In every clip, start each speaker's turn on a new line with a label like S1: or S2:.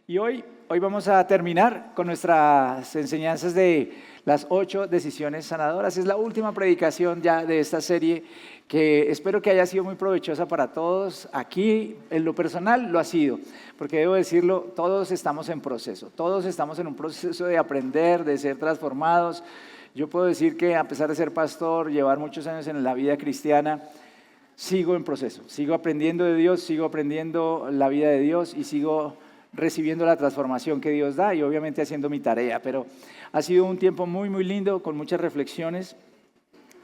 S1: Y hoy vamos a terminar con nuestras enseñanzas de las 8 decisiones sanadoras. Es la última predicación ya de esta serie que espero que haya sido muy provechosa para todos. Aquí, en lo personal, lo ha sido, porque debo decirlo, todos estamos en proceso. Todos estamos en un proceso de aprender, de ser transformados. Yo puedo decir que a pesar de ser pastor, llevar muchos años en la vida cristiana, sigo en proceso. Sigo aprendiendo de Dios, sigo aprendiendo la vida de Dios y sigo recibiendo la transformación que Dios da y obviamente haciendo mi tarea, pero ha sido un tiempo muy muy lindo con muchas reflexiones.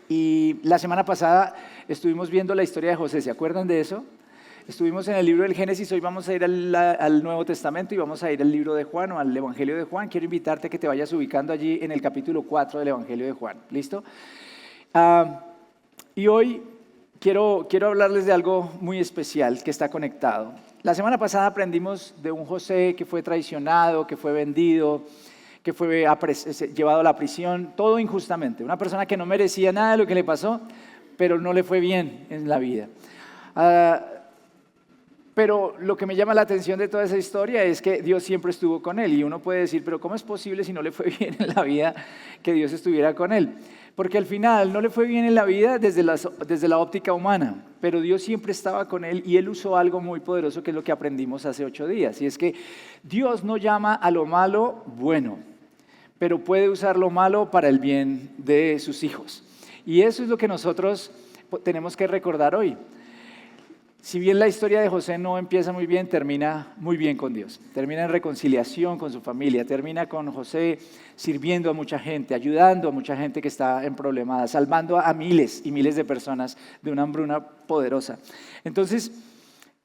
S1: Y la semana pasada estuvimos viendo la historia de José, ¿se acuerdan de eso? Estuvimos en el libro del Génesis, hoy vamos a ir al Nuevo Testamento y vamos a ir al libro de Juan o al Evangelio de Juan. Quiero invitarte a que te vayas ubicando allí en el capítulo 4 del Evangelio de Juan, ¿listo? Y hoy quiero hablarles de algo muy especial que está conectado. La semana pasada aprendimos de un José que fue traicionado, que fue vendido, que fue llevado a la prisión, todo injustamente. Una persona que no merecía nada de lo que le pasó, pero no le fue bien en la vida. Pero lo que me llama la atención de toda esa historia es que Dios siempre estuvo con él. Y uno puede decir, pero ¿cómo es posible si no le fue bien en la vida que Dios estuviera con él? Porque al final no le fue bien en la vida desde la óptica humana, pero Dios siempre estaba con él y él usó algo muy poderoso que es lo que aprendimos hace 8 días. Y es que Dios no llama a lo malo bueno, pero puede usar lo malo para el bien de sus hijos. Y eso es lo que nosotros tenemos que recordar hoy. Si bien la historia de José no empieza muy bien, termina muy bien con Dios. Termina en reconciliación con su familia, termina con José sirviendo a mucha gente, ayudando a mucha gente que está en problemas, salvando a miles y miles de personas de una hambruna poderosa. Entonces,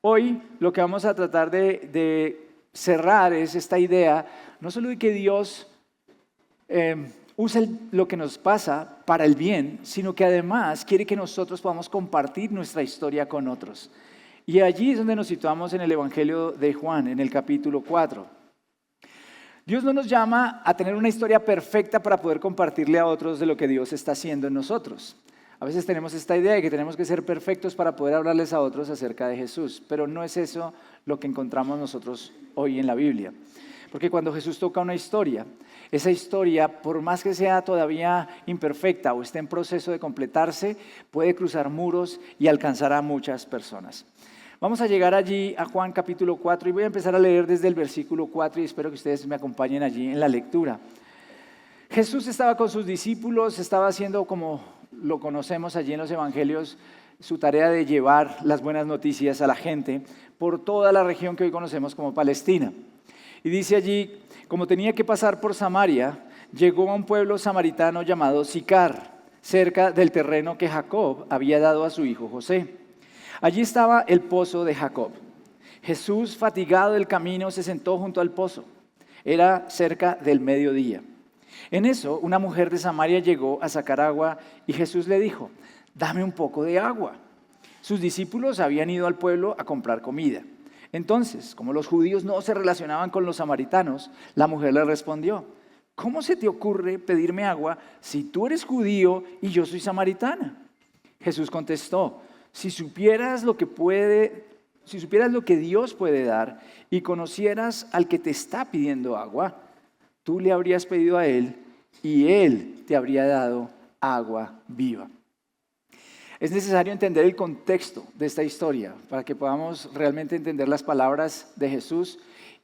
S1: hoy lo que vamos a tratar de cerrar es esta idea, no solo de que Dios usa lo que nos pasa para el bien, sino que además quiere que nosotros podamos compartir nuestra historia con otros. Y allí es donde nos situamos en el Evangelio de Juan, en el capítulo 4. Dios no nos llama a tener una historia perfecta para poder compartirle a otros de lo que Dios está haciendo en nosotros. A veces tenemos esta idea de que tenemos que ser perfectos para poder hablarles a otros acerca de Jesús, pero no es eso lo que encontramos nosotros hoy en la Biblia. Porque cuando Jesús toca una historia, esa historia, por más que sea todavía imperfecta o esté en proceso de completarse, puede cruzar muros y alcanzar a muchas personas. Vamos a llegar allí a Juan capítulo 4 y voy a empezar a leer desde el versículo 4 y espero que ustedes me acompañen allí en la lectura. Jesús estaba con sus discípulos, estaba haciendo, como lo conocemos allí en los evangelios, su tarea de llevar las buenas noticias a la gente por toda la región que hoy conocemos como Palestina. Y dice allí, como tenía que pasar por Samaria, llegó a un pueblo samaritano llamado Sicar, cerca del terreno que Jacob había dado a su hijo José. Allí estaba el pozo de Jacob. Jesús, fatigado del camino, se sentó junto al pozo. Era cerca del mediodía. En eso, una mujer de Samaria llegó a sacar agua y Jesús le dijo, dame un poco de agua. Sus discípulos habían ido al pueblo a comprar comida. Entonces, como los judíos no se relacionaban con los samaritanos, la mujer le respondió, ¿cómo se te ocurre pedirme agua si tú eres judío y yo soy samaritana? Jesús contestó, si supieras lo que Dios puede dar y conocieras al que te está pidiendo agua, tú le habrías pedido a él y él te habría dado agua viva. Es necesario entender el contexto de esta historia para que podamos realmente entender las palabras de Jesús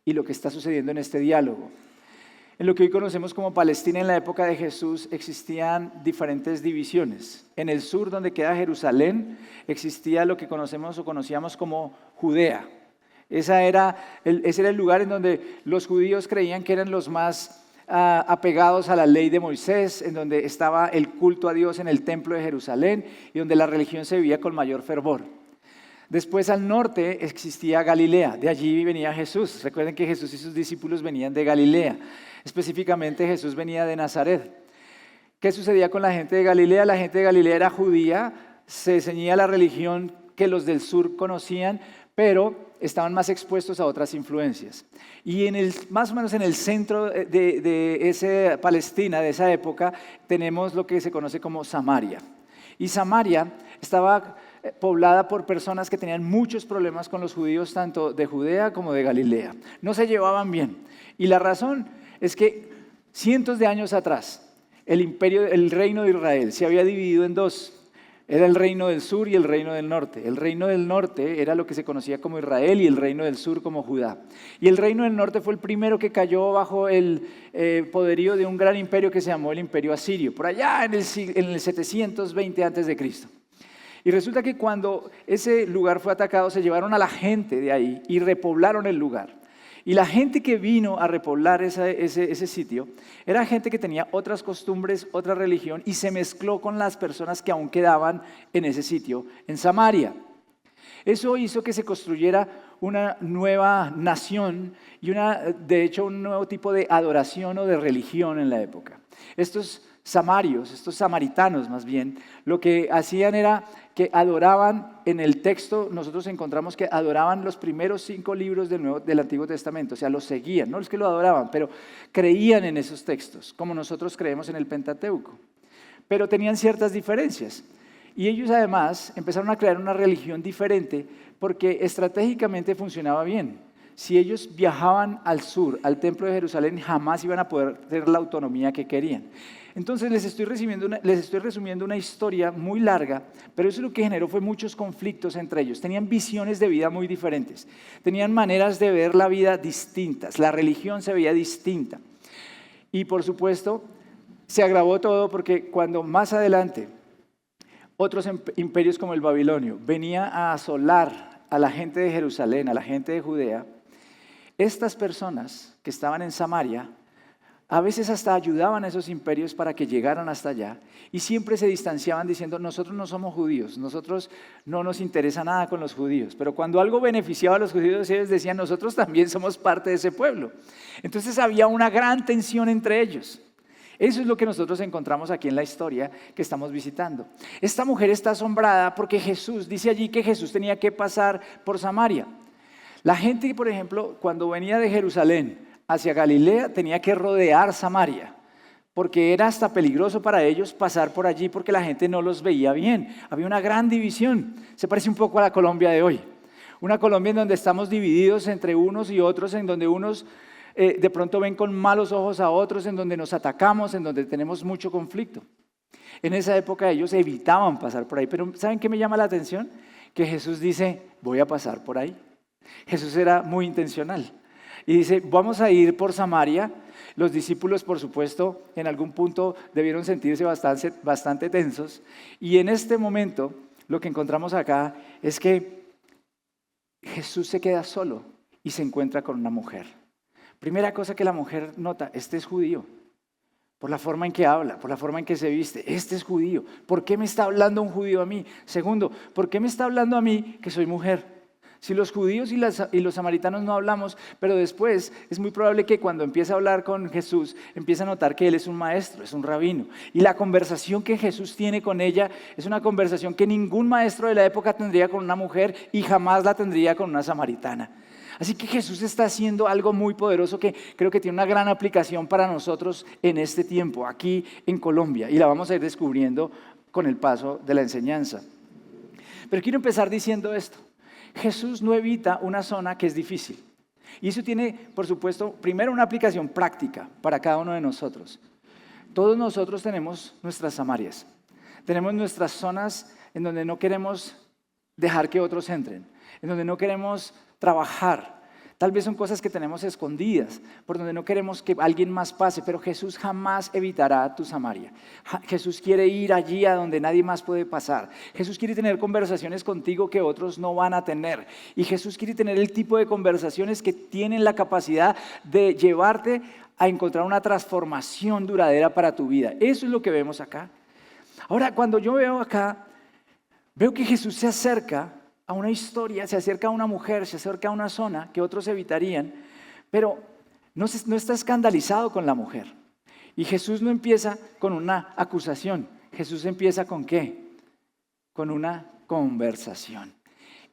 S1: y lo que está sucediendo en este diálogo. En lo que hoy conocemos como Palestina, en la época de Jesús existían diferentes divisiones. En el sur, donde queda Jerusalén, existía lo que conocemos o conocíamos como Judea. Ese era el lugar en donde los judíos creían que eran los más apegados a la ley de Moisés, en donde estaba el culto a Dios en el templo de Jerusalén y donde la religión se vivía con mayor fervor. Después al norte existía Galilea, de allí venía Jesús. Recuerden que Jesús y sus discípulos venían de Galilea, específicamente Jesús venía de Nazaret. ¿Qué sucedía con la gente de Galilea? La gente de Galilea era judía, se ceñía a la religión que los del sur conocían, pero estaban más expuestos a otras influencias. Y más o menos en el centro de esa Palestina, de esa época, tenemos lo que se conoce como Samaria. Y Samaria estaba poblada por personas que tenían muchos problemas con los judíos, tanto de Judea como de Galilea. No se llevaban bien. Y la razón es que cientos de años atrás, el reino de Israel se había dividido en dos. Era el reino del sur y el reino del norte. El reino del norte era lo que se conocía como Israel y el reino del sur como Judá. Y el reino del norte fue el primero que cayó bajo el poderío de un gran imperio que se llamó el Imperio Asirio, por allá en el 720 a.C. Y resulta que cuando ese lugar fue atacado, se llevaron a la gente de ahí y repoblaron el lugar. Y la gente que vino a repoblar ese sitio era gente que tenía otras costumbres, otra religión, y se mezcló con las personas que aún quedaban en ese sitio, en Samaria. Eso hizo que se construyera una nueva nación y de hecho un nuevo tipo de adoración o de religión en la época. Estos samarios, estos samaritanos más bien, lo que hacían era que adoraban, en el texto nosotros encontramos que adoraban los primeros 5 libros del Antiguo Testamento, o sea, los seguían, no es que lo adoraban, pero creían en esos textos, como nosotros creemos en el Pentateuco. Pero tenían ciertas diferencias. Y ellos además empezaron a crear una religión diferente porque estratégicamente funcionaba bien. Si ellos viajaban al sur, al templo de Jerusalén, jamás iban a poder tener la autonomía que querían. Entonces les estoy resumiendo una historia muy larga, pero eso lo que generó fue muchos conflictos entre ellos. Tenían visiones de vida muy diferentes, tenían maneras de ver la vida distintas, la religión se veía distinta. Y por supuesto, se agravó todo porque cuando más adelante otros imperios como el babilonio venía a asolar a la gente de Jerusalén, a la gente de Judea, estas personas que estaban en Samaria a veces hasta ayudaban a esos imperios para que llegaran hasta allá y siempre se distanciaban diciendo, nosotros no somos judíos, nosotros no nos interesa nada con los judíos. Pero cuando algo beneficiaba a los judíos, ellos decían, nosotros también somos parte de ese pueblo. Entonces había una gran tensión entre ellos. Eso es lo que nosotros encontramos aquí en la historia que estamos visitando. Esta mujer está asombrada porque Jesús, dice allí que Jesús tenía que pasar por Samaria. La gente, por ejemplo, cuando venía de Jerusalén hacia Galilea, tenía que rodear Samaria, porque era hasta peligroso para ellos pasar por allí porque la gente no los veía bien. Había una gran división. Se parece un poco a la Colombia de hoy. Una Colombia en donde estamos divididos entre unos y otros, en donde unos de pronto ven con malos ojos a otros, en donde nos atacamos, en donde tenemos mucho conflicto. En esa época ellos evitaban pasar por ahí, pero ¿saben qué me llama la atención? Que Jesús dice, voy a pasar por ahí. Jesús era muy intencional y dice, vamos a ir por Samaria. Los discípulos, por supuesto, en algún punto debieron sentirse bastante tensos, y en este momento lo que encontramos acá es que Jesús se queda solo y se encuentra con una mujer. Primera cosa que la mujer nota, este es judío, por la forma en que habla, por la forma en que se viste, este es judío. ¿Por qué me está hablando un judío a mí? Segundo, ¿por qué me está hablando a mí que soy mujer? Si los judíos y los samaritanos no hablamos, pero después es muy probable que cuando empiece a hablar con Jesús, empiece a notar que él es un maestro, es un rabino. Y la conversación que Jesús tiene con ella es una conversación que ningún maestro de la época tendría con una mujer y jamás la tendría con una samaritana. Así que Jesús está haciendo algo muy poderoso que creo que tiene una gran aplicación para nosotros en este tiempo, aquí en Colombia. Y la vamos a ir descubriendo con el paso de la enseñanza. Pero quiero empezar diciendo esto. Jesús no evita una zona que es difícil. Y eso tiene, por supuesto, primero una aplicación práctica para cada uno de nosotros. Todos nosotros tenemos nuestras Samarias. Tenemos nuestras zonas en donde no queremos dejar que otros entren, en donde no queremos trabajar. Tal vez son cosas que tenemos escondidas, por donde no queremos que alguien más pase, pero Jesús jamás evitará tu Samaria. Jesús quiere ir allí a donde nadie más puede pasar. Jesús quiere tener conversaciones contigo que otros no van a tener. Y Jesús quiere tener el tipo de conversaciones que tienen la capacidad de llevarte a encontrar una transformación duradera para tu vida. Eso es lo que vemos acá. Ahora, cuando yo veo acá, veo que Jesús se acerca a una historia, se acerca a una mujer, se acerca a una zona que otros evitarían, pero no está escandalizado con la mujer. Y Jesús no empieza con una acusación, Jesús empieza ¿con qué? Con una conversación.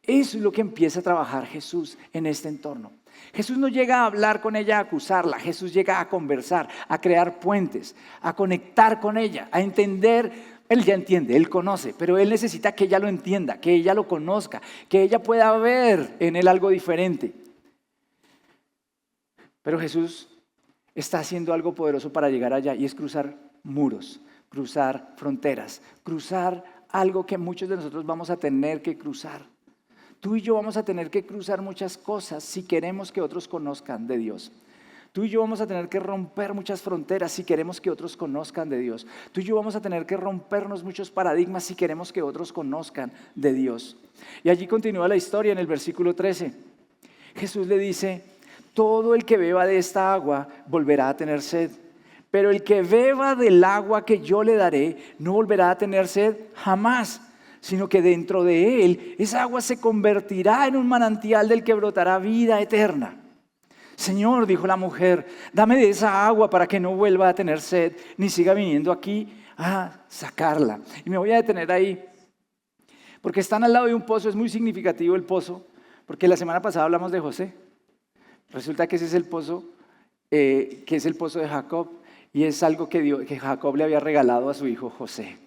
S1: Eso es lo que empieza a trabajar Jesús en este entorno. Jesús no llega a hablar con ella, a acusarla, Jesús llega a conversar, a crear puentes, a conectar con ella, a entender Él ya entiende, él conoce, pero él necesita que ella lo entienda, que ella lo conozca, que ella pueda ver en él algo diferente. Pero Jesús está haciendo algo poderoso para llegar allá y es cruzar muros, cruzar fronteras, cruzar algo que muchos de nosotros vamos a tener que cruzar. Tú y yo vamos a tener que cruzar muchas cosas si queremos que otros conozcan de Dios. Tú y yo vamos a tener que romper muchas fronteras si queremos que otros conozcan de Dios. Tú y yo vamos a tener que rompernos muchos paradigmas si queremos que otros conozcan de Dios. Y allí continúa la historia en el versículo 13. Jesús le dice, todo el que beba de esta agua volverá a tener sed. Pero el que beba del agua que yo le daré no volverá a tener sed jamás, sino que dentro de él esa agua se convertirá en un manantial del que brotará vida eterna. Señor, dijo la mujer, dame de esa agua para que no vuelva a tener sed, ni siga viniendo aquí a sacarla. Y me voy a detener ahí, porque están al lado de un pozo, es muy significativo el pozo, porque la semana pasada hablamos de José. Resulta que ese es el pozo, que es el pozo de Jacob, y es algo que Jacob le había regalado a su hijo José.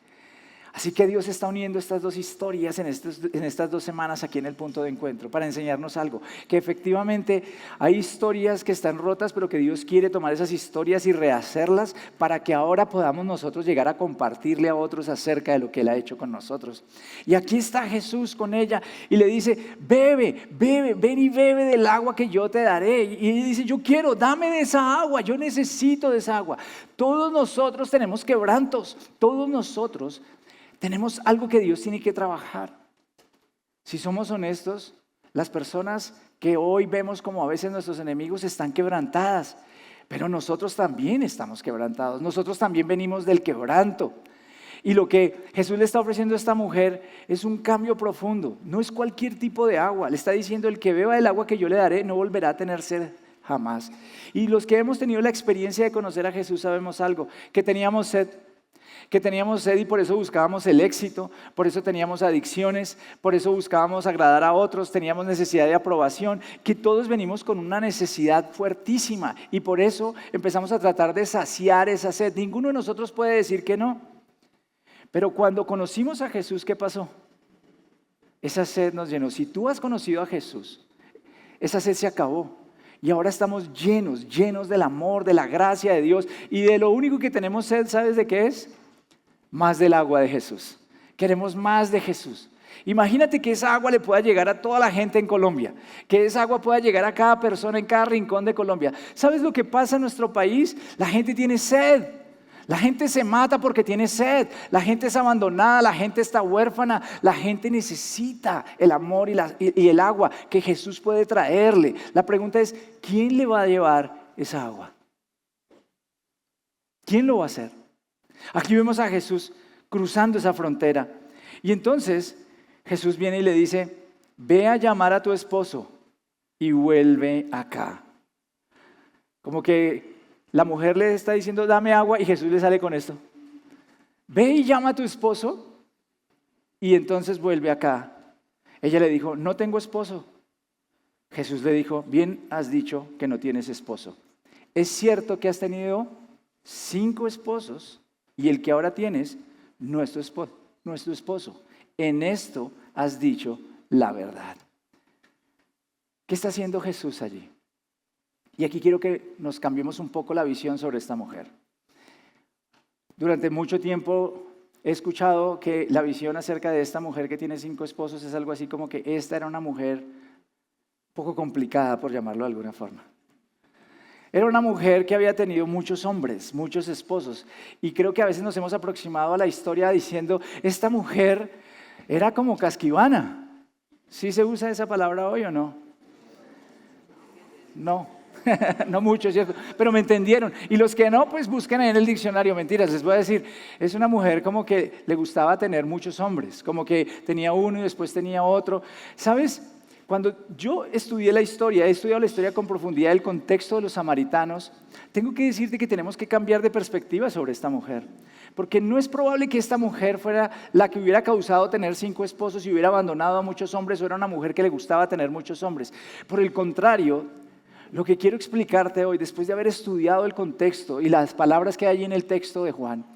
S1: Así que Dios está uniendo estas dos historias en estas 2 semanas aquí en el punto de encuentro para enseñarnos algo, que efectivamente hay historias que están rotas, pero que Dios quiere tomar esas historias y rehacerlas para que ahora podamos nosotros llegar a compartirle a otros acerca de lo que Él ha hecho con nosotros. Y aquí está Jesús con ella y le dice, bebe, ven y bebe del agua que yo te daré. Y ella dice, yo quiero, dame de esa agua, yo necesito de esa agua. Todos nosotros tenemos quebrantos, todos nosotros tenemos algo que Dios tiene que trabajar. Si somos honestos, las personas que hoy vemos como a veces nuestros enemigos están quebrantadas, pero nosotros también estamos quebrantados. Nosotros también venimos del quebranto. Y lo que Jesús le está ofreciendo a esta mujer es un cambio profundo. No es cualquier tipo de agua. Le está diciendo, el que beba del agua que yo le daré no volverá a tener sed jamás. Y los que hemos tenido la experiencia de conocer a Jesús sabemos algo, que teníamos sed y por eso buscábamos el éxito, por eso teníamos adicciones, por eso buscábamos agradar a otros, teníamos necesidad de aprobación, que todos venimos con una necesidad fuertísima y por eso empezamos a tratar de saciar esa sed. Ninguno de nosotros puede decir que no, pero cuando conocimos a Jesús, ¿qué pasó? Esa sed nos llenó. Si tú has conocido a Jesús, esa sed se acabó. Y ahora estamos llenos del amor, de la gracia de Dios y de lo único que tenemos sed, ¿sabes de qué es? Más del agua de Jesús. Queremos más de Jesús. Imagínate que esa agua le pueda llegar a toda la gente en Colombia, que esa agua pueda llegar a cada persona en cada rincón de Colombia. ¿Sabes lo que pasa en nuestro país? La gente tiene sed. La gente se mata porque tiene sed, la gente es abandonada, la gente está huérfana, la gente necesita el amor y el agua que Jesús puede traerle. La pregunta es, ¿quién le va a llevar esa agua? ¿Quién lo va a hacer? Aquí vemos a Jesús cruzando esa frontera y entonces Jesús viene y le dice, ve a llamar a tu esposo y vuelve acá. Como que la mujer le está diciendo, dame agua, y Jesús le sale con esto. Ve y llama a tu esposo, y entonces vuelve acá. Ella le dijo, no tengo esposo. Jesús le dijo, bien has dicho que no tienes esposo. Es cierto que has tenido 5 esposos, y el que ahora tienes no es tu esposo. En esto has dicho la verdad. ¿Qué está haciendo Jesús allí? Y aquí quiero que nos cambiemos un poco la visión sobre esta mujer. Durante mucho tiempo he escuchado que la visión acerca de esta mujer que tiene 5 esposos es algo así como que esta era una mujer un poco complicada, por llamarlo de alguna forma. Era una mujer que había tenido muchos hombres, muchos esposos. Y creo que a veces nos hemos aproximado a la historia diciendo, esta mujer era como casquivana. ¿Sí se usa esa palabra hoy o no? No. No mucho, ¿cierto? Pero me entendieron. Y los que no, pues busquen ahí en el diccionario. Mentiras, les voy a decir, es una mujer como que le gustaba tener muchos hombres, como que tenía uno y después tenía otro. ¿Sabes? Cuando yo estudié la historia, he estudiado la historia con profundidad, el contexto de los samaritanos, tengo que decirte que tenemos que cambiar de perspectiva sobre esta mujer. Porque no es probable que esta mujer fuera la que hubiera causado tener 5 esposos y hubiera abandonado a muchos hombres, o era una mujer que le gustaba tener muchos hombres. Por el contrario, lo que quiero explicarte hoy, después de haber estudiado el contexto y las palabras que hay en el texto de Juan,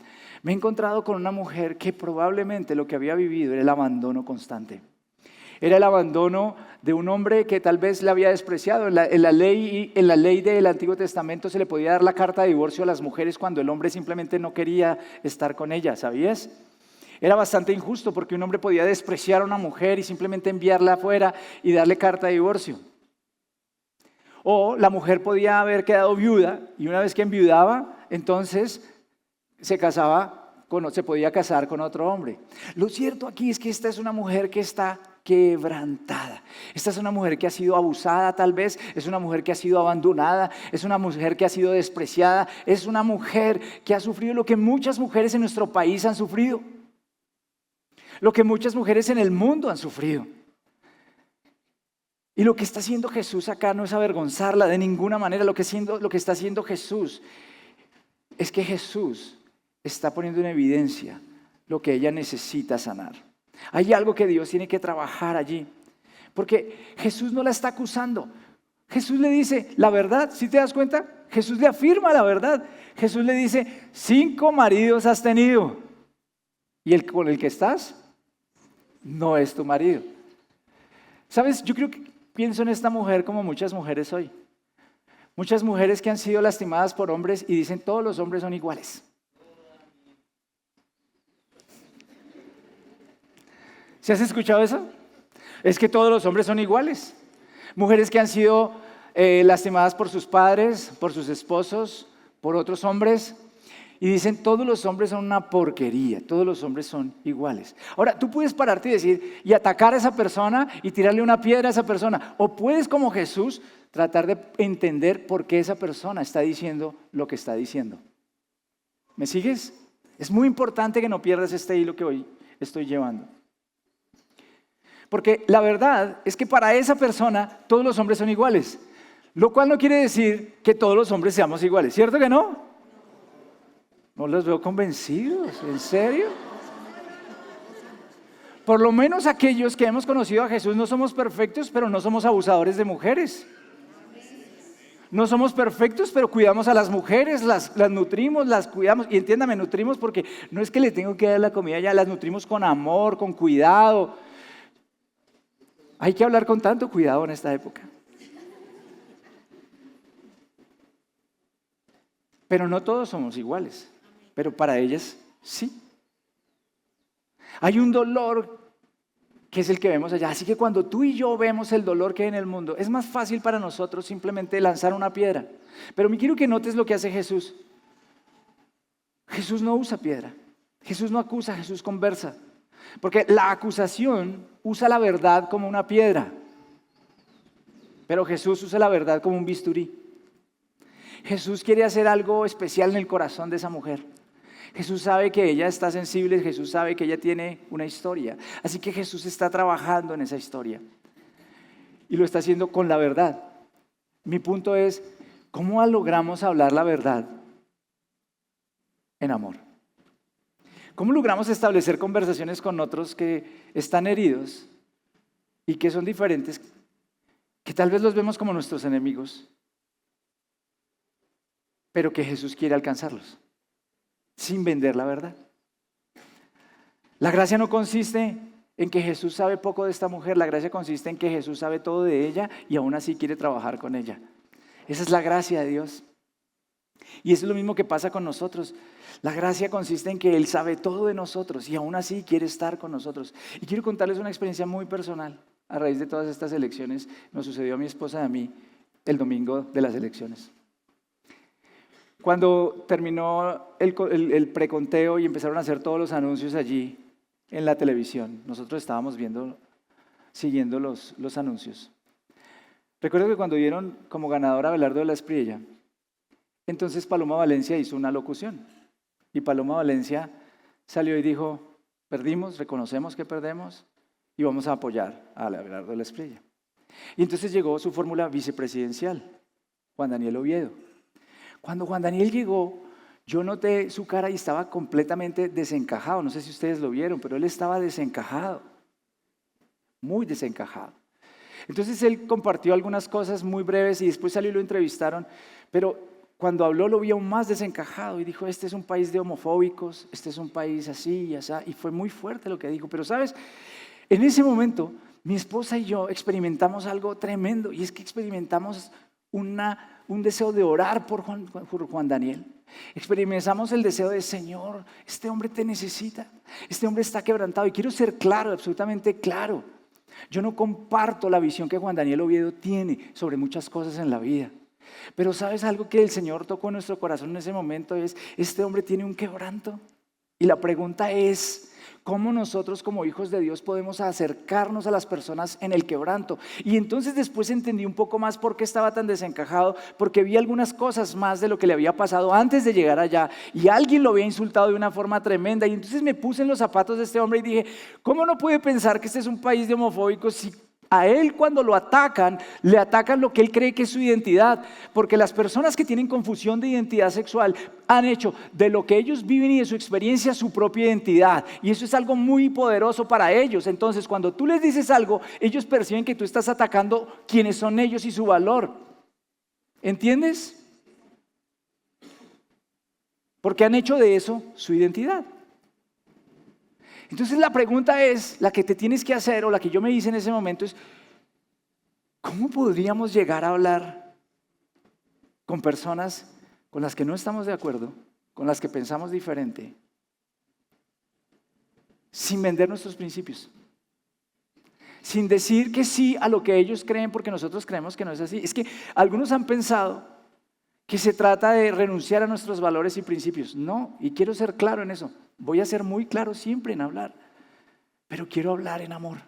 S1: Me he encontrado con una mujer que probablemente lo que había vivido era el abandono constante. Era el abandono de un hombre que tal vez la había despreciado. En la ley del Antiguo Testamento se le podía dar la carta de divorcio a las mujeres cuando el hombre simplemente no quería estar con ellas, ¿sabías? Era bastante injusto porque un hombre podía despreciar a una mujer y simplemente enviarla afuera y darle carta de divorcio. O la mujer podía haber quedado viuda y una vez que enviudaba, entonces se podía casar con otro hombre. Lo cierto aquí es que esta es una mujer que está quebrantada. Esta es una mujer que ha sido abusada tal vez, es una mujer que ha sido abandonada, es una mujer que ha sido despreciada, es una mujer que ha sufrido lo que muchas mujeres en nuestro país han sufrido, lo que muchas mujeres en el mundo han sufrido. Y lo que está haciendo Jesús acá no es avergonzarla de ninguna manera. Lo que está haciendo Jesús es que Jesús está poniendo en evidencia lo que ella necesita sanar. Hay algo que Dios tiene que trabajar allí. Porque Jesús no la está acusando. Jesús le dice la verdad, ¿sí te das cuenta? Jesús le afirma la verdad. Jesús le dice, 5 maridos has tenido. Y el con el que estás no es tu marido. ¿Sabes? Yo pienso en esta mujer como muchas mujeres hoy. Muchas mujeres que han sido lastimadas por hombres y dicen todos los hombres son iguales. ¿Sí has escuchado eso? Es que todos los hombres son iguales. Mujeres que han sido lastimadas por sus padres, por sus esposos, por otros hombres. Y dicen, todos los hombres son una porquería, todos los hombres son iguales. Ahora, tú puedes pararte y decir, y atacar a esa persona y tirarle una piedra a esa persona. O puedes, como Jesús, tratar de entender por qué esa persona está diciendo lo que está diciendo. ¿Me sigues? Es muy importante que no pierdas este hilo que hoy estoy llevando. Porque la verdad es que para esa persona todos los hombres son iguales. Lo cual no quiere decir que todos los hombres seamos iguales, ¿cierto que no? No los veo convencidos, ¿en serio? Por lo menos aquellos que hemos conocido a Jesús no somos perfectos, pero no somos abusadores de mujeres. No somos perfectos, pero cuidamos a las mujeres, las nutrimos, las cuidamos. Y entiéndame, nutrimos porque no es que le tengo que dar la comida ya, las nutrimos con amor, con cuidado. Hay que hablar con tanto cuidado en esta época. Pero no todos somos iguales, pero para ellas sí. Hay un dolor que es el que vemos allá. Así que cuando tú y yo vemos el dolor que hay en el mundo, es más fácil para nosotros simplemente lanzar una piedra. Pero me quiero que notes lo que hace Jesús. Jesús no usa piedra. Jesús no acusa, Jesús conversa. Porque la acusación usa la verdad como una piedra. Pero Jesús usa la verdad como un bisturí. Jesús quiere hacer algo especial en el corazón de esa mujer. Jesús sabe que ella está sensible, Jesús sabe que ella tiene una historia. Así que Jesús está trabajando en esa historia. Y lo está haciendo con la verdad. Mi punto es, ¿cómo logramos hablar la verdad en amor? ¿Cómo logramos establecer conversaciones con otros que están heridos y que son diferentes, que tal vez los vemos como nuestros enemigos, pero que Jesús quiere alcanzarlos, sin vender la verdad? La gracia no consiste en que Jesús sabe poco de esta mujer, la gracia consiste en que Jesús sabe todo de ella y aún así quiere trabajar con ella. Esa es la gracia de Dios. Y eso es lo mismo que pasa con nosotros. La gracia consiste en que Él sabe todo de nosotros y aún así quiere estar con nosotros. Y quiero contarles una experiencia muy personal. A raíz de todas estas elecciones, nos sucedió a mi esposa y a mí el domingo de las elecciones. Cuando terminó el preconteo y empezaron a hacer todos los anuncios allí en la televisión, nosotros estábamos siguiendo los anuncios. Recuerdo que cuando dieron como ganadora a Abelardo de la Espriella, entonces Paloma Valencia hizo una locución. Y Paloma Valencia salió y dijo, perdimos, reconocemos que perdemos y vamos a apoyar a Abelardo de la Espriella. Y entonces llegó su fórmula vicepresidencial, Juan Daniel Oviedo. Cuando Juan Daniel llegó, yo noté su cara y estaba completamente desencajado. No sé si ustedes lo vieron, pero él estaba desencajado, muy desencajado. Entonces él compartió algunas cosas muy breves y después salió y lo entrevistaron, pero cuando habló lo vi aún más desencajado y dijo, este es un país de homofóbicos, este es un país así y así, y fue muy fuerte lo que dijo. Pero sabes, en ese momento mi esposa y yo experimentamos algo tremendo, y es que experimentamos un deseo de orar por Juan Daniel. Experimentamos el deseo de, Señor, este hombre te necesita, este hombre está quebrantado. Y quiero ser claro, absolutamente claro, yo no comparto la visión que Juan Daniel Oviedo tiene sobre muchas cosas en la vida. Pero ¿sabes algo que el Señor tocó en nuestro corazón en ese momento? Es, este hombre tiene un quebranto. Y la pregunta es, ¿cómo nosotros como hijos de Dios podemos acercarnos a las personas en el quebranto? Y entonces después entendí un poco más por qué estaba tan desencajado, porque vi algunas cosas más de lo que le había pasado antes de llegar allá, y alguien lo había insultado de una forma tremenda, y entonces me puse en los zapatos de este hombre y dije, ¿cómo no puede pensar que este es un país de homofóbicos si a él cuando lo atacan, le atacan lo que él cree que es su identidad? Porque las personas que tienen confusión de identidad sexual han hecho de lo que ellos viven y de su experiencia su propia identidad. Y eso es algo muy poderoso para ellos. Entonces, cuando tú les dices algo, ellos perciben que tú estás atacando quiénes son ellos y su valor. ¿Entiendes? Porque han hecho de eso su identidad. Entonces la pregunta es, la que te tienes que hacer, o la que yo me hice en ese momento es, ¿cómo podríamos llegar a hablar con personas con las que no estamos de acuerdo, con las que pensamos diferente, sin vender nuestros principios? Sin decir que sí a lo que ellos creen porque nosotros creemos que no es así. Es que algunos han pensado que se trata de renunciar a nuestros valores y principios. No, y quiero ser claro en eso. Voy a ser muy claro siempre en hablar, pero quiero hablar en amor.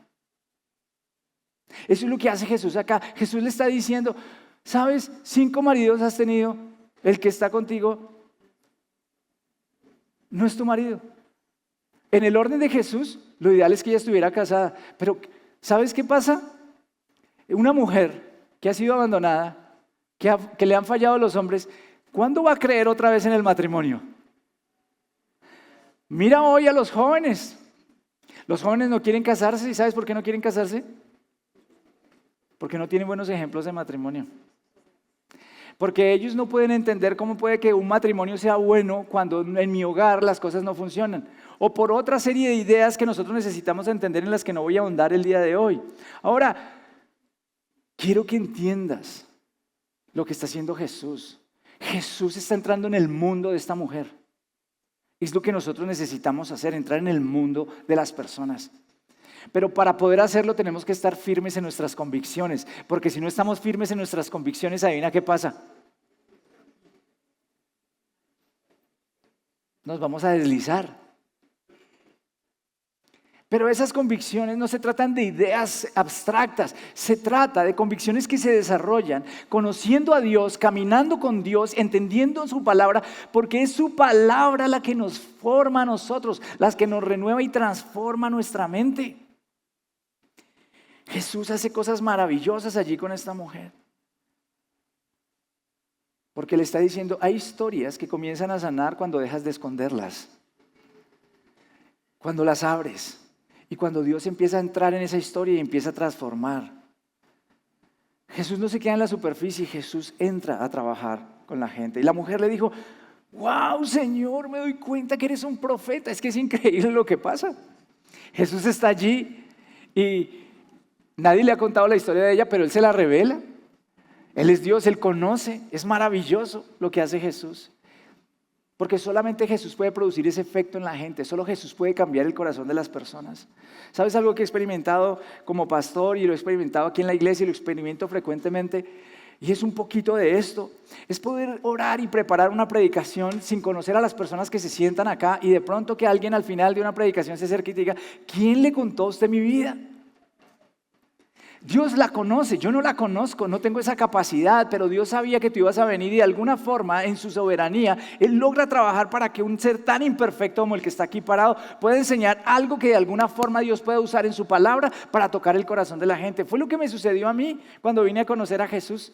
S1: Eso es lo que hace Jesús acá. Jesús le está diciendo, ¿sabes? 5 maridos has tenido, el que está contigo no es tu marido. En el orden de Jesús, lo ideal es que ella estuviera casada, pero ¿sabes qué pasa? Una mujer que ha sido abandonada, que le han fallado los hombres, ¿cuándo va a creer otra vez en el matrimonio? Mira hoy a los jóvenes. Los jóvenes no quieren casarse. ¿Y sabes por qué no quieren casarse? Porque no tienen buenos ejemplos de matrimonio. Porque ellos no pueden entender cómo puede que un matrimonio sea bueno cuando en mi hogar las cosas no funcionan. O por otra serie de ideas que nosotros necesitamos entender, en las que no voy a ahondar el día de hoy. Ahora, quiero que entiendas lo que está haciendo Jesús. Jesús está entrando en el mundo de esta mujer. Es lo que nosotros necesitamos hacer, entrar en el mundo de las personas. Pero para poder hacerlo tenemos que estar firmes en nuestras convicciones, porque si no estamos firmes en nuestras convicciones, adivina qué pasa. Nos vamos a deslizar. Pero esas convicciones no se tratan de ideas abstractas, se trata de convicciones que se desarrollan conociendo a Dios, caminando con Dios, entendiendo su palabra, porque es su palabra la que nos forma a nosotros, la que nos renueva y transforma nuestra mente. Jesús hace cosas maravillosas allí con esta mujer, porque le está diciendo, hay historias que comienzan a sanar cuando dejas de esconderlas, cuando las abres. Y cuando Dios empieza a entrar en esa historia y empieza a transformar. Jesús no se queda en la superficie, Jesús entra a trabajar con la gente. Y la mujer le dijo, wow, Señor, me doy cuenta que eres un profeta. Es que es increíble lo que pasa. Jesús está allí y nadie le ha contado la historia de ella, pero Él se la revela. Él es Dios, Él conoce. Es maravilloso lo que hace Jesús. Porque solamente Jesús puede producir ese efecto en la gente. Solo Jesús puede cambiar el corazón de las personas. ¿Sabes algo que he experimentado como pastor y lo he experimentado aquí en la iglesia y lo experimento frecuentemente? Y es un poquito de esto. Es poder orar y preparar una predicación sin conocer a las personas que se sientan acá y de pronto que alguien al final de una predicación se acerque y te diga, ¿quién le contó a usted mi vida? Dios la conoce, yo no la conozco, no tengo esa capacidad, pero Dios sabía que tú ibas a venir y de alguna forma en su soberanía Él logra trabajar para que un ser tan imperfecto como el que está aquí parado pueda enseñar algo que de alguna forma Dios pueda usar en su palabra para tocar el corazón de la gente. Fue lo que me sucedió a mí cuando vine a conocer a Jesús.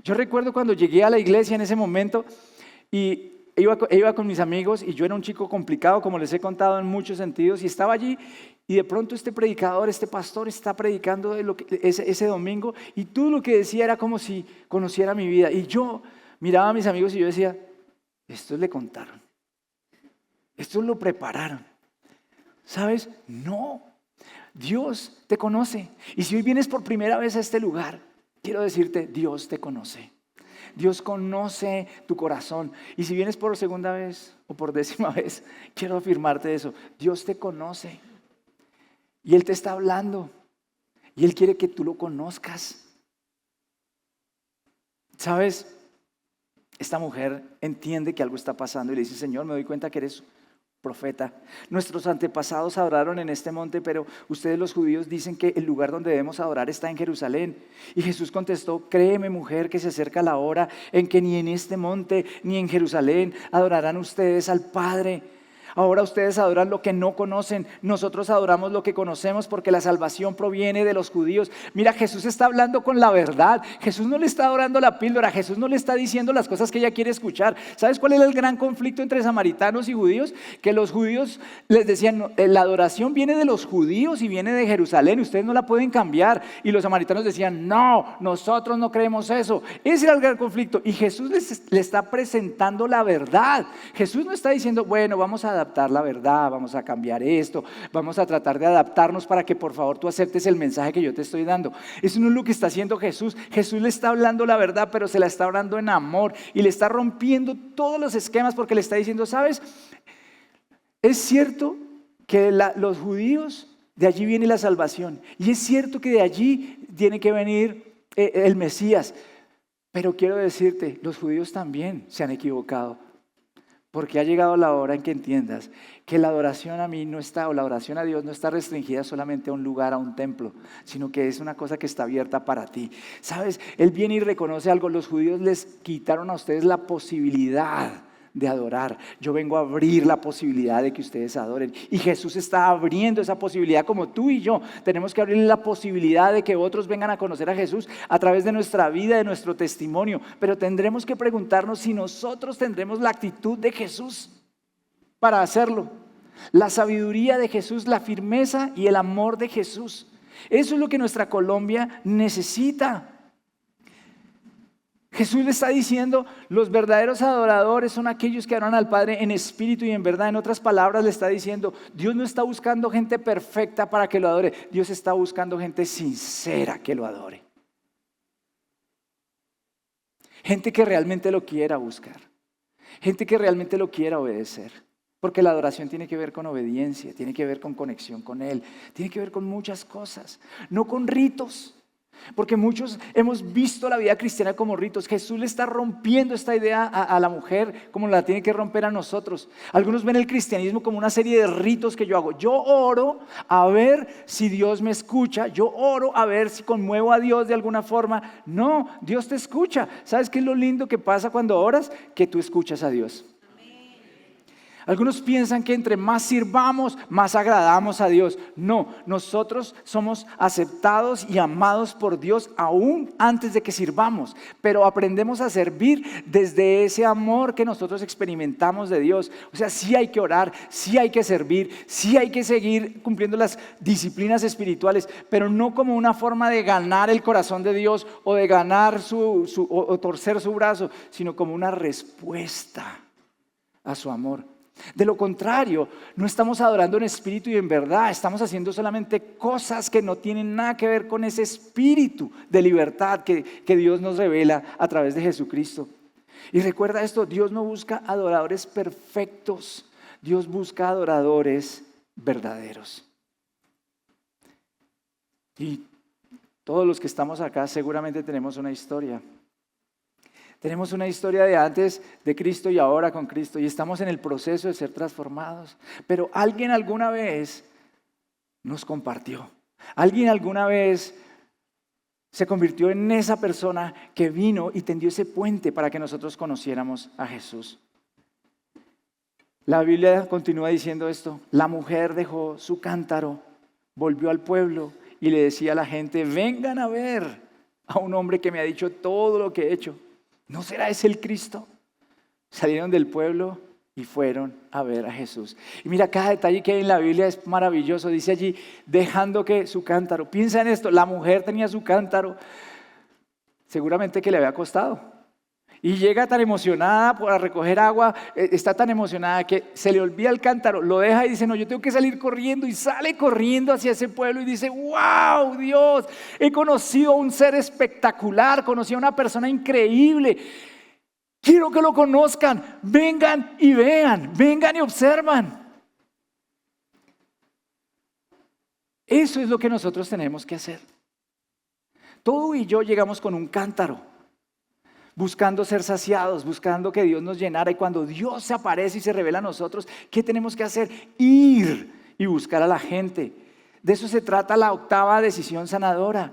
S1: Yo recuerdo cuando llegué a la iglesia en ese momento y iba con mis amigos y yo era un chico complicado, como les he contado en muchos sentidos, y estaba allí y de pronto este predicador, este pastor está predicando ese domingo y todo lo que decía era como si conociera mi vida. Y yo miraba a mis amigos y yo decía, estos le contaron, estos lo prepararon. ¿Sabes? No, Dios te conoce. Y si hoy vienes por primera vez a este lugar, quiero decirte, Dios te conoce. Dios conoce tu corazón. Y si vienes por segunda vez o por 10ª vez, quiero afirmarte eso. Dios te conoce. Y Él te está hablando. Y Él quiere que tú lo conozcas. ¿Sabes? Esta mujer entiende que algo está pasando y le dice, Señor, me doy cuenta que eres profeta. Nuestros antepasados adoraron en este monte, pero ustedes los judíos dicen que el lugar donde debemos adorar está en Jerusalén. Y Jesús contestó, créeme, mujer, que se acerca la hora en que ni en este monte ni en Jerusalén adorarán ustedes al Padre. Ahora ustedes adoran lo que no conocen, nosotros adoramos lo que conocemos porque la salvación proviene de los judíos. Mira, Jesús está hablando con la verdad. Jesús no le está adorando la píldora, Jesús no le está diciendo las cosas que ella quiere escuchar. ¿Sabes cuál es el gran conflicto entre samaritanos y judíos? Que los judíos les decían, no, la adoración viene de los judíos y viene de Jerusalén, ustedes no la pueden cambiar. Y los samaritanos decían, no, nosotros no creemos eso. Ese era el gran conflicto. Y Jesús le está presentando la verdad. Jesús no está diciendo, bueno, vamos a adaptar la verdad, vamos a cambiar esto, vamos a tratar de adaptarnos para que por favor tú aceptes el mensaje que yo te estoy dando. Eso no es lo que está haciendo Jesús. Jesús le está hablando la verdad, pero se la está hablando en amor y le está rompiendo todos los esquemas porque le está diciendo, ¿sabes? Es cierto que los judíos, de allí viene la salvación y es cierto que de allí tiene que venir el Mesías, pero quiero decirte, los judíos también se han equivocado. Porque ha llegado la hora en que entiendas que la adoración a mí no está, o la oración a Dios no está restringida solamente a un lugar, a un templo, sino que es una cosa que está abierta para ti. ¿Sabes? Él viene y reconoce algo. Los judíos les quitaron a ustedes la posibilidad de adorar. Yo vengo a abrir la posibilidad de que ustedes adoren. Y Jesús está abriendo esa posibilidad, como tú y yo tenemos que abrir la posibilidad de que otros vengan a conocer a Jesús a través de nuestra vida, de nuestro testimonio. Pero tendremos que preguntarnos si nosotros tendremos la actitud de Jesús para hacerlo. La sabiduría de Jesús, la firmeza y el amor de Jesús. Eso es lo que nuestra Colombia necesita. Jesús le está diciendo, los verdaderos adoradores son aquellos que adoran al Padre en espíritu y en verdad. En otras palabras le está diciendo, Dios no está buscando gente perfecta para que lo adore. Dios está buscando gente sincera que lo adore. Gente que realmente lo quiera buscar. Gente que realmente lo quiera obedecer. Porque la adoración tiene que ver con obediencia, tiene que ver con conexión con Él, tiene que ver con muchas cosas, no con ritos. Porque muchos hemos visto la vida cristiana como ritos. Jesús le está rompiendo esta idea a la mujer como la tiene que romper a nosotros. Algunos ven el cristianismo como una serie de ritos que yo hago. Yo oro a ver si Dios me escucha. Yo oro a ver si conmuevo a Dios de alguna forma. No, Dios te escucha. ¿Sabes qué es lo lindo que pasa cuando oras? Que tú escuchas a Dios. Algunos piensan que entre más sirvamos, más agradamos a Dios. No, nosotros somos aceptados y amados por Dios aún antes de que sirvamos. Pero aprendemos a servir desde ese amor que nosotros experimentamos de Dios. O sea, sí hay que orar, sí hay que servir, sí hay que seguir cumpliendo las disciplinas espirituales, pero no como una forma de ganar el corazón de Dios o de ganar o torcer su brazo, sino como una respuesta a su amor. De lo contrario, no estamos adorando en espíritu y en verdad, estamos haciendo solamente cosas que no tienen nada que ver con ese espíritu de libertad que Dios nos revela a través de Jesucristo. Y recuerda esto, Dios no busca adoradores perfectos, Dios busca adoradores verdaderos. Y todos los que estamos acá seguramente tenemos una historia. Tenemos una historia de antes de Cristo y ahora con Cristo y estamos en el proceso de ser transformados. Pero alguien alguna vez nos compartió. Alguien alguna vez se convirtió en esa persona que vino y tendió ese puente para que nosotros conociéramos a Jesús. La Biblia continúa diciendo esto. La mujer dejó su cántaro, volvió al pueblo y le decía a la gente, vengan a ver a un hombre que me ha dicho todo lo que he hecho. ¿No será ese el Cristo? Salieron del pueblo y fueron a ver a Jesús. Y mira, cada detalle que hay en la Biblia es maravilloso. Dice allí, dejando que su cántaro. Piensa en esto, la mujer tenía su cántaro, seguramente que le había costado. Y llega tan emocionada para recoger agua, está tan emocionada que se le olvida el cántaro, lo deja y dice, no, yo tengo que salir corriendo, y sale corriendo hacia ese pueblo y dice, wow, Dios, he conocido a un ser espectacular, conocí a una persona increíble, quiero que lo conozcan, vengan y vean, vengan y observan. Eso es lo que nosotros tenemos que hacer. Tú y yo llegamos con un cántaro, buscando ser saciados, buscando que Dios nos llenara. Y cuando Dios se aparece y se revela a nosotros, ¿qué tenemos que hacer? Ir y buscar a la gente. De eso se trata la octava decisión sanadora.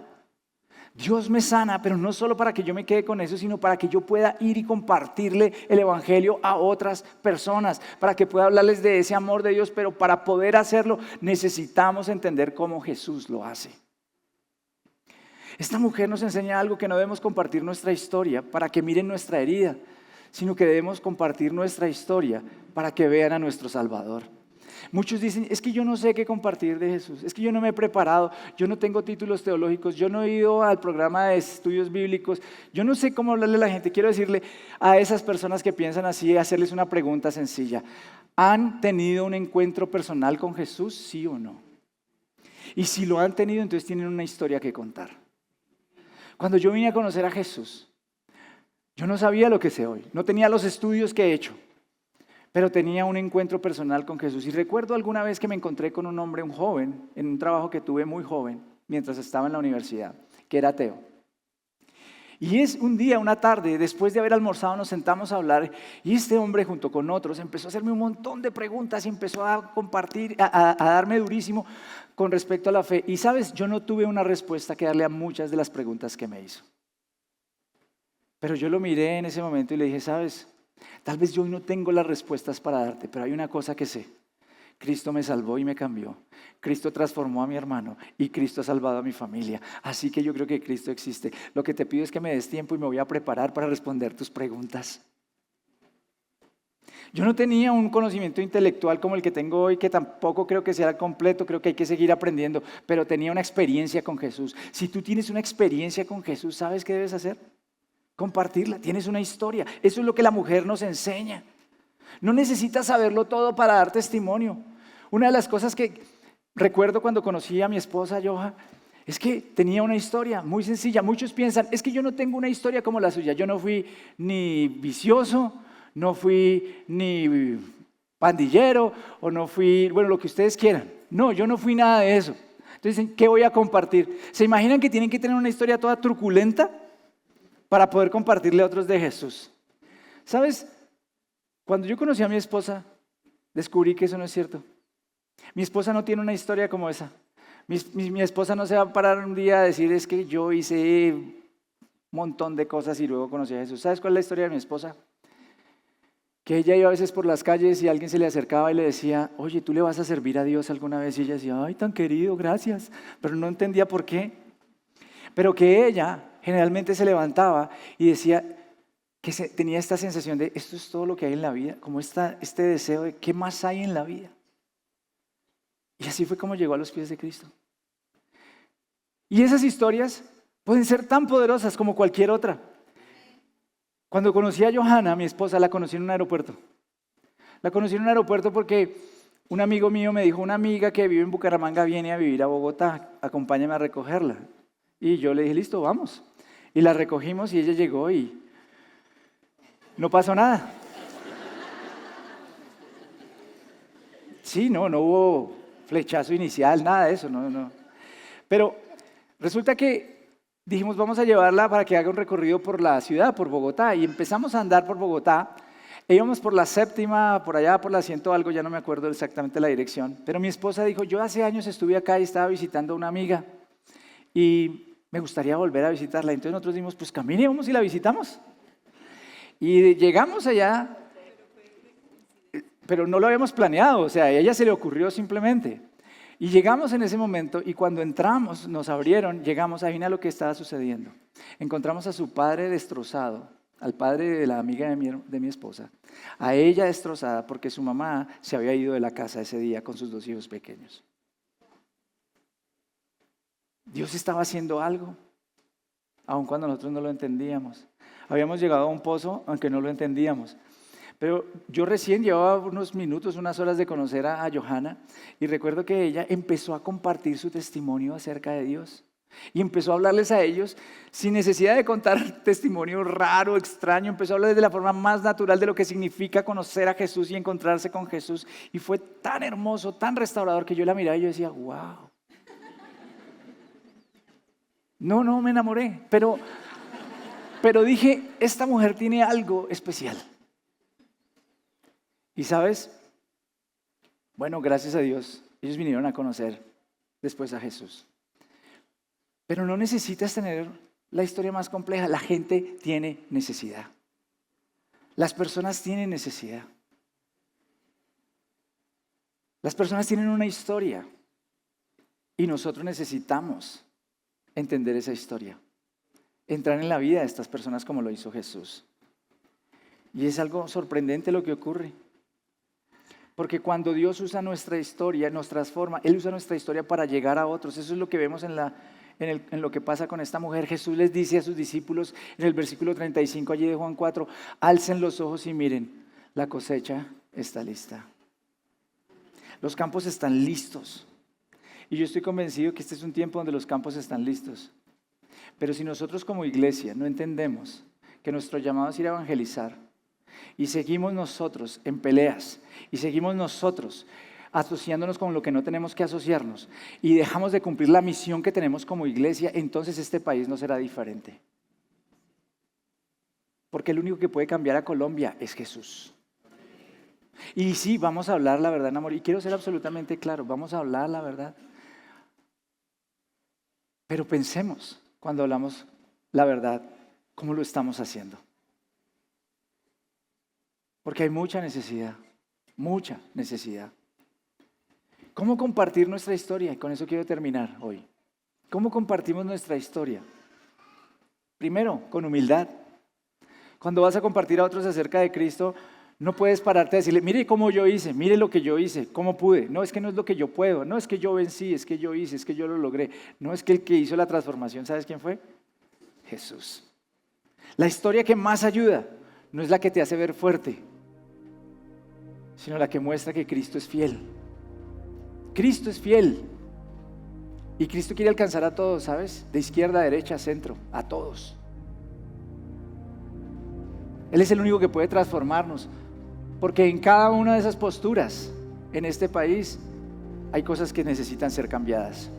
S1: Dios me sana, pero no solo para que yo me quede con eso, sino para que yo pueda ir y compartirle el evangelio a otras personas, para que pueda hablarles de ese amor de Dios. Pero para poder hacerlo necesitamos entender cómo Jesús lo hace. Esta mujer nos enseña algo, que no debemos compartir nuestra historia para que miren nuestra herida, sino que debemos compartir nuestra historia para que vean a nuestro Salvador. Muchos dicen, es que yo no sé qué compartir de Jesús, es que yo no me he preparado, yo no tengo títulos teológicos, yo no he ido al programa de estudios bíblicos, yo no sé cómo hablarle a la gente. Quiero decirle a esas personas que piensan así, hacerles una pregunta sencilla. ¿Han tenido un encuentro personal con Jesús, sí o no? Y si lo han tenido, entonces tienen una historia que contar. Cuando yo vine a conocer a Jesús, yo no sabía lo que sé hoy, no tenía los estudios que he hecho, pero tenía un encuentro personal con Jesús. Y recuerdo alguna vez que me encontré con un hombre, un joven, en un trabajo que tuve muy joven, mientras estaba en la universidad, que era ateo. Y es un día, una tarde, después de haber almorzado, nos sentamos a hablar, y este hombre junto con otros empezó a hacerme un montón de preguntas y empezó a compartir, a darme durísimo con respecto a la fe. Y sabes, yo no tuve una respuesta que darle a muchas de las preguntas que me hizo. Pero yo lo miré en ese momento y le dije, sabes, tal vez yo no tengo las respuestas para darte, pero hay una cosa que sé. Cristo me salvó y me cambió. Cristo transformó a mi hermano y Cristo ha salvado a mi familia. Así que yo creo que Cristo existe. Lo que te pido es que me des tiempo y me voy a preparar para responder tus preguntas. Yo no tenía un conocimiento intelectual como el que tengo hoy, que tampoco creo que sea completo, creo que hay que seguir aprendiendo, pero tenía una experiencia con Jesús. Si tú tienes una experiencia con Jesús, ¿sabes qué debes hacer? Compartirla. Tienes una historia. Eso es lo que la mujer nos enseña. No necesitas saberlo todo para dar testimonio. Una de las cosas que recuerdo cuando conocí a mi esposa, Joha, es que tenía una historia muy sencilla. Muchos piensan, es que yo no tengo una historia como la suya. Yo no fui ni vicioso, no fui ni pandillero, o no fui, bueno, lo que ustedes quieran. No, yo no fui nada de eso. Entonces dicen, ¿qué voy a compartir? ¿Se imaginan que tienen que tener una historia toda truculenta para poder compartirle a otros de Jesús? ¿Sabes? Cuando yo conocí a mi esposa, descubrí que eso no es cierto. Mi esposa no tiene una historia como esa. Mi esposa no se va a parar un día a decir, es que yo hice un montón de cosas y luego conocí a Jesús. ¿Sabes cuál es la historia de mi esposa? Que ella iba a veces por las calles y alguien se le acercaba y le decía, oye, ¿tú le vas a servir a Dios alguna vez? Y ella decía, ay, tan querido, gracias. Pero no entendía por qué. Pero que ella generalmente se levantaba y decía que tenía esta sensación de, esto es todo lo que hay en la vida, como este deseo de, ¿qué más hay en la vida? Y así fue como llegó a los pies de Cristo. Y esas historias pueden ser tan poderosas como cualquier otra. Cuando conocí a Johanna, mi esposa, la conocí en un aeropuerto. La conocí en un aeropuerto porque un amigo mío me dijo, una amiga que vive en Bucaramanga viene a vivir a Bogotá, acompáñame a recogerla. Y yo le dije, listo, vamos. Y la recogimos y ella llegó y no pasó nada. Sí, no hubo flechazo inicial, nada de eso, no. Pero resulta que dijimos, vamos a llevarla para que haga un recorrido por la ciudad, por Bogotá. Y empezamos a andar por Bogotá. Íbamos por la séptima, por allá, por la 100 algo, ya no me acuerdo exactamente la dirección. Pero mi esposa dijo, yo hace años estuve acá y estaba visitando a una amiga. Y me gustaría volver a visitarla. Entonces nosotros dijimos, pues caminemos y la visitamos. Y llegamos allá, pero no lo habíamos planeado, o sea, a ella se le ocurrió simplemente. Y llegamos en ese momento y cuando entramos, nos abrieron, llegamos, adivina lo que estaba sucediendo. Encontramos a su padre destrozado, al padre de la amiga de mi esposa, a ella destrozada porque su mamá se había ido de la casa ese día con sus 2 hijos pequeños. Dios estaba haciendo algo, aun cuando nosotros no lo entendíamos. Habíamos llegado a un pozo, aunque no lo entendíamos. Pero yo recién llevaba unos minutos, unas horas de conocer a Johanna y recuerdo que ella empezó a compartir su testimonio acerca de Dios. Y empezó a hablarles a ellos sin necesidad de contar testimonio raro, extraño. Empezó a hablar de la forma más natural de lo que significa conocer a Jesús y encontrarse con Jesús. Y fue tan hermoso, tan restaurador que yo la miraba y yo decía, wow. No me enamoré, pero dije, esta mujer tiene algo especial. Y sabes, bueno, gracias a Dios, ellos vinieron a conocer después a Jesús. Pero no necesitas tener la historia más compleja. La gente tiene necesidad. Las personas tienen necesidad. Las personas tienen una historia y nosotros necesitamos entender esa historia. Entrar en la vida de estas personas como lo hizo Jesús. Y es algo sorprendente lo que ocurre. Porque cuando Dios usa nuestra historia, nos transforma, Él usa nuestra historia para llegar a otros. Eso es lo que vemos en lo que pasa con esta mujer. Jesús les dice a sus discípulos en el versículo 35 allí de Juan 4, alcen los ojos y miren, la cosecha está lista. Los campos están listos. Y yo estoy convencido que este es un tiempo donde los campos están listos. Pero si nosotros como iglesia no entendemos que nuestro llamado es ir a evangelizar y seguimos nosotros en peleas y seguimos nosotros asociándonos con lo que no tenemos que asociarnos y dejamos de cumplir la misión que tenemos como iglesia, entonces este país no será diferente. Porque el único que puede cambiar a Colombia es Jesús. Y sí, vamos a hablar la verdad en amor. Y quiero ser absolutamente claro, vamos a hablar la verdad. Pero pensemos cuando hablamos la verdad, ¿cómo lo estamos haciendo? Porque hay mucha necesidad, mucha necesidad. ¿Cómo compartir nuestra historia? Y con eso quiero terminar hoy. ¿Cómo compartimos nuestra historia? Primero, con humildad. Cuando vas a compartir a otros acerca de Cristo, no puedes pararte a decirle, mire cómo yo hice, mire lo que yo hice, cómo pude. No, es que no es lo que yo puedo, no es que yo vencí, es que yo hice, es que yo lo logré. No, es que el que hizo la transformación, ¿sabes quién fue? Jesús. La historia que más ayuda no es la que te hace ver fuerte, sino la que muestra que Cristo es fiel. Cristo es fiel. Y Cristo quiere alcanzar a todos, ¿sabes? De izquierda a derecha, centro, a todos. Él es el único que puede transformarnos. Porque en cada una de esas posturas en este país hay cosas que necesitan ser cambiadas.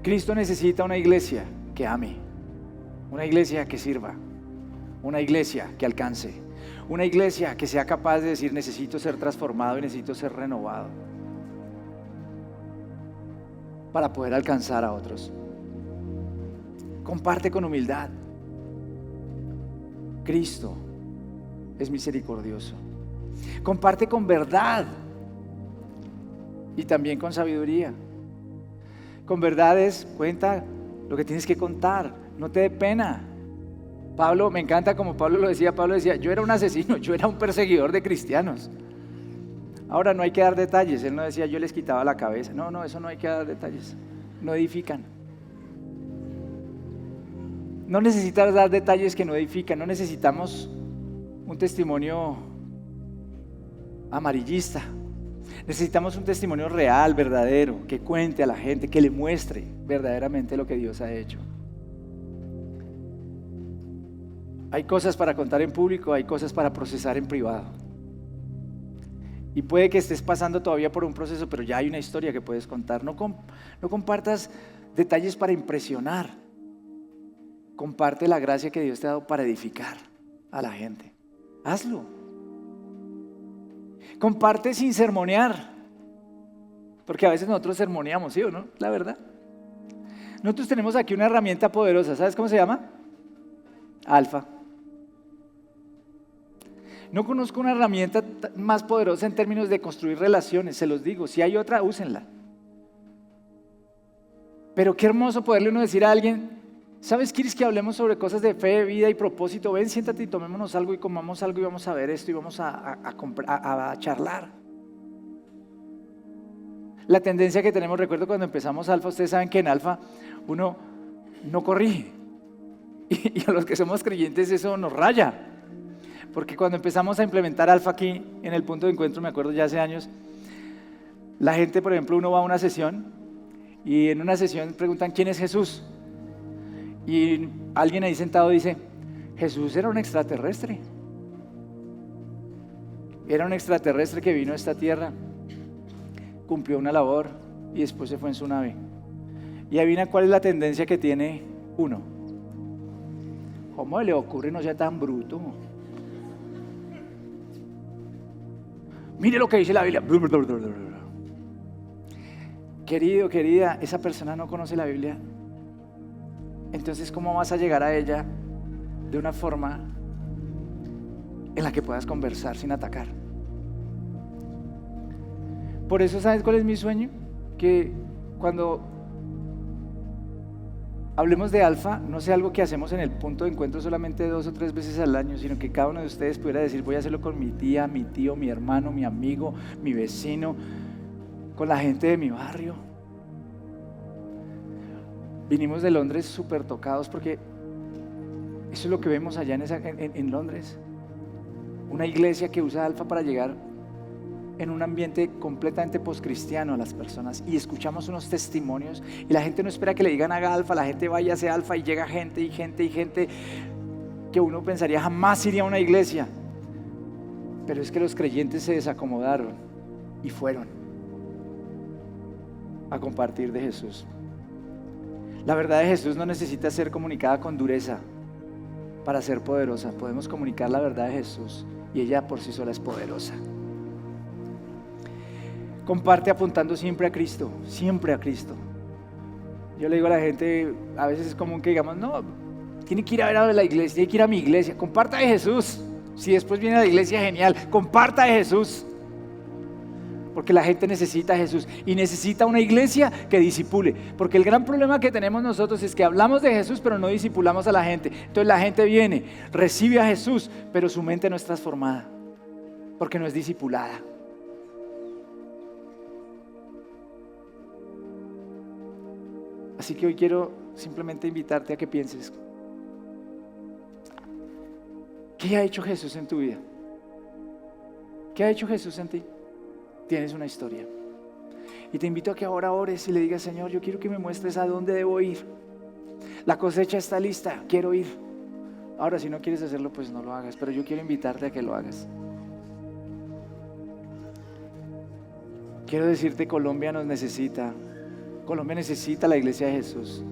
S1: Cristo necesita una iglesia que ame, una iglesia que sirva, una iglesia que alcance, una iglesia que sea capaz de decir necesito ser transformado y necesito ser renovado para poder alcanzar a otros. Comparte con humildad. Cristo es misericordioso. Comparte con verdad y también con sabiduría. Con verdades, cuenta lo que tienes que contar, no te dé pena. Pablo, me encanta como Pablo lo decía, yo era un asesino, yo era un perseguidor de cristianos. Ahora no hay que dar detalles, él no decía yo les quitaba la cabeza, no, eso no hay que dar detalles, no edifican. No necesitas dar detalles que no edifican, no necesitamos un testimonio amarillista. Necesitamos un testimonio real, verdadero, que cuente a la gente, que le muestre verdaderamente lo que Dios ha hecho. Hay cosas para contar en público, hay cosas para procesar en privado. Y puede que estés pasando todavía por un proceso, pero ya hay una historia que puedes contar. No compartas detalles para impresionar. Comparte la gracia que Dios te ha dado para edificar a la gente. Hazlo. Comparte sin sermonear. Porque a veces nosotros sermoneamos, ¿sí o no? La verdad. Nosotros tenemos aquí una herramienta poderosa. ¿Sabes cómo se llama? Alfa. No conozco una herramienta más poderosa en términos de construir relaciones, se los digo. Si hay otra, úsenla. Pero qué hermoso poderle uno decir a alguien, ¿sabes? ¿Quieres que hablemos sobre cosas de fe, vida y propósito? Ven, siéntate y tomémonos algo y comamos algo y vamos a ver esto y vamos a charlar. La tendencia que tenemos, recuerdo cuando empezamos Alfa, ustedes saben que en Alfa uno no corrige. Y a los que somos creyentes eso nos raya. Porque cuando empezamos a implementar Alfa aquí en el punto de encuentro, me acuerdo ya hace años, la gente, por ejemplo, uno va a una sesión y en una sesión preguntan ¿quién es Jesús? Y alguien ahí sentado dice, Jesús era un extraterrestre. Era un extraterrestre que vino a esta tierra, cumplió una labor y después se fue en su nave. Y adivina cuál es la tendencia que tiene uno. ¿Cómo le ocurre no sea tan bruto? Mire lo que dice la Biblia. Querido, querida, esa persona no conoce la Biblia. Entonces, ¿cómo vas a llegar a ella de una forma en la que puedas conversar sin atacar? Por eso, ¿sabes cuál es mi sueño? Que cuando hablemos de Alfa, no sea algo que hacemos en el punto de encuentro solamente 2 o 3 veces al año, sino que cada uno de ustedes pudiera decir, voy a hacerlo con mi tía, mi tío, mi hermano, mi amigo, mi vecino, con la gente de mi barrio. Vinimos de Londres súper tocados porque eso es lo que vemos allá en Londres. Una iglesia que usa Alfa para llegar en un ambiente completamente poscristiano a las personas, y escuchamos unos testimonios y la gente no espera que le digan haga Alfa, la gente va y hace Alfa y llega gente y gente y gente que uno pensaría jamás iría a una iglesia, pero es que los creyentes se desacomodaron y fueron a compartir de Jesús. La verdad de Jesús no necesita ser comunicada con dureza para ser poderosa. Podemos comunicar la verdad de Jesús y ella por sí sola es poderosa. Comparte apuntando siempre a Cristo, siempre a Cristo. Yo le digo a la gente, a veces es común que digamos, no, tiene que ir a ver a la iglesia, tiene que ir a mi iglesia, comparta de Jesús. Si después viene a la iglesia, genial, comparta de Jesús. Porque la gente necesita a Jesús y necesita una iglesia que disipule. Porque el gran problema que tenemos nosotros es que hablamos de Jesús pero no disipulamos a la gente. Entonces la gente viene, recibe a Jesús, pero su mente no es transformada porque no es disipulada. Así que hoy quiero simplemente invitarte a que pienses, ¿qué ha hecho Jesús en tu vida? ¿Qué ha hecho Jesús en ti? Tienes una historia. Y te invito a que ahora ores y le digas, Señor, yo quiero que me muestres a dónde debo ir. La cosecha está lista, quiero ir. Ahora, si no quieres hacerlo, pues no lo hagas, pero yo quiero invitarte a que lo hagas. Quiero decirte, Colombia nos necesita. Colombia necesita la iglesia de Jesús.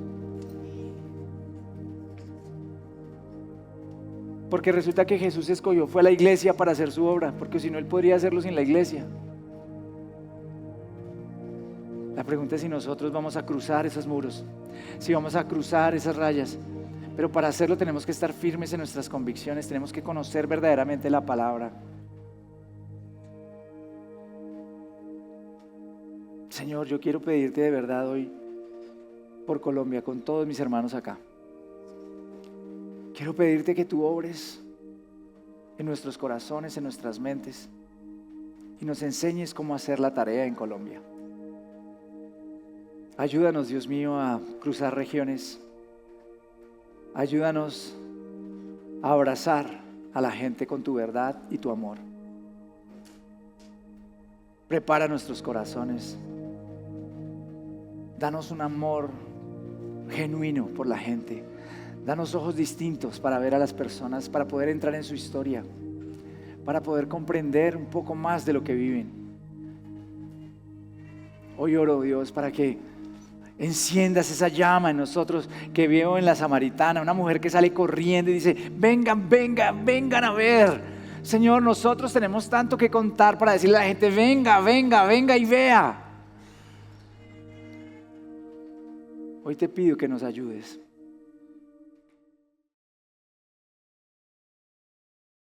S1: Porque resulta que Jesús escogió, fue a la iglesia para hacer su obra, porque si no, Él podría hacerlo sin la iglesia. La pregunta es si nosotros vamos a cruzar esos muros, si vamos a cruzar esas rayas. Pero para hacerlo tenemos que estar firmes en nuestras convicciones, tenemos que conocer verdaderamente la palabra. Señor, yo quiero pedirte de verdad hoy por Colombia, con todos mis hermanos acá. Quiero pedirte que tú obres en nuestros corazones, en nuestras mentes y nos enseñes cómo hacer la tarea en Colombia. Ayúdanos, Dios mío, a cruzar regiones. Ayúdanos a abrazar a la gente con tu verdad y tu amor. Prepara nuestros corazones. Danos un amor genuino por la gente. Danos ojos distintos para ver a las personas, para poder entrar en su historia, para poder comprender un poco más de lo que viven. Hoy oro, Dios, para que enciendas esa llama en nosotros que veo en la samaritana, una mujer que sale corriendo y dice, vengan, vengan, vengan a ver. Señor, nosotros tenemos tanto que contar para decirle a la gente, venga, venga, venga y vea. Hoy te pido que nos ayudes.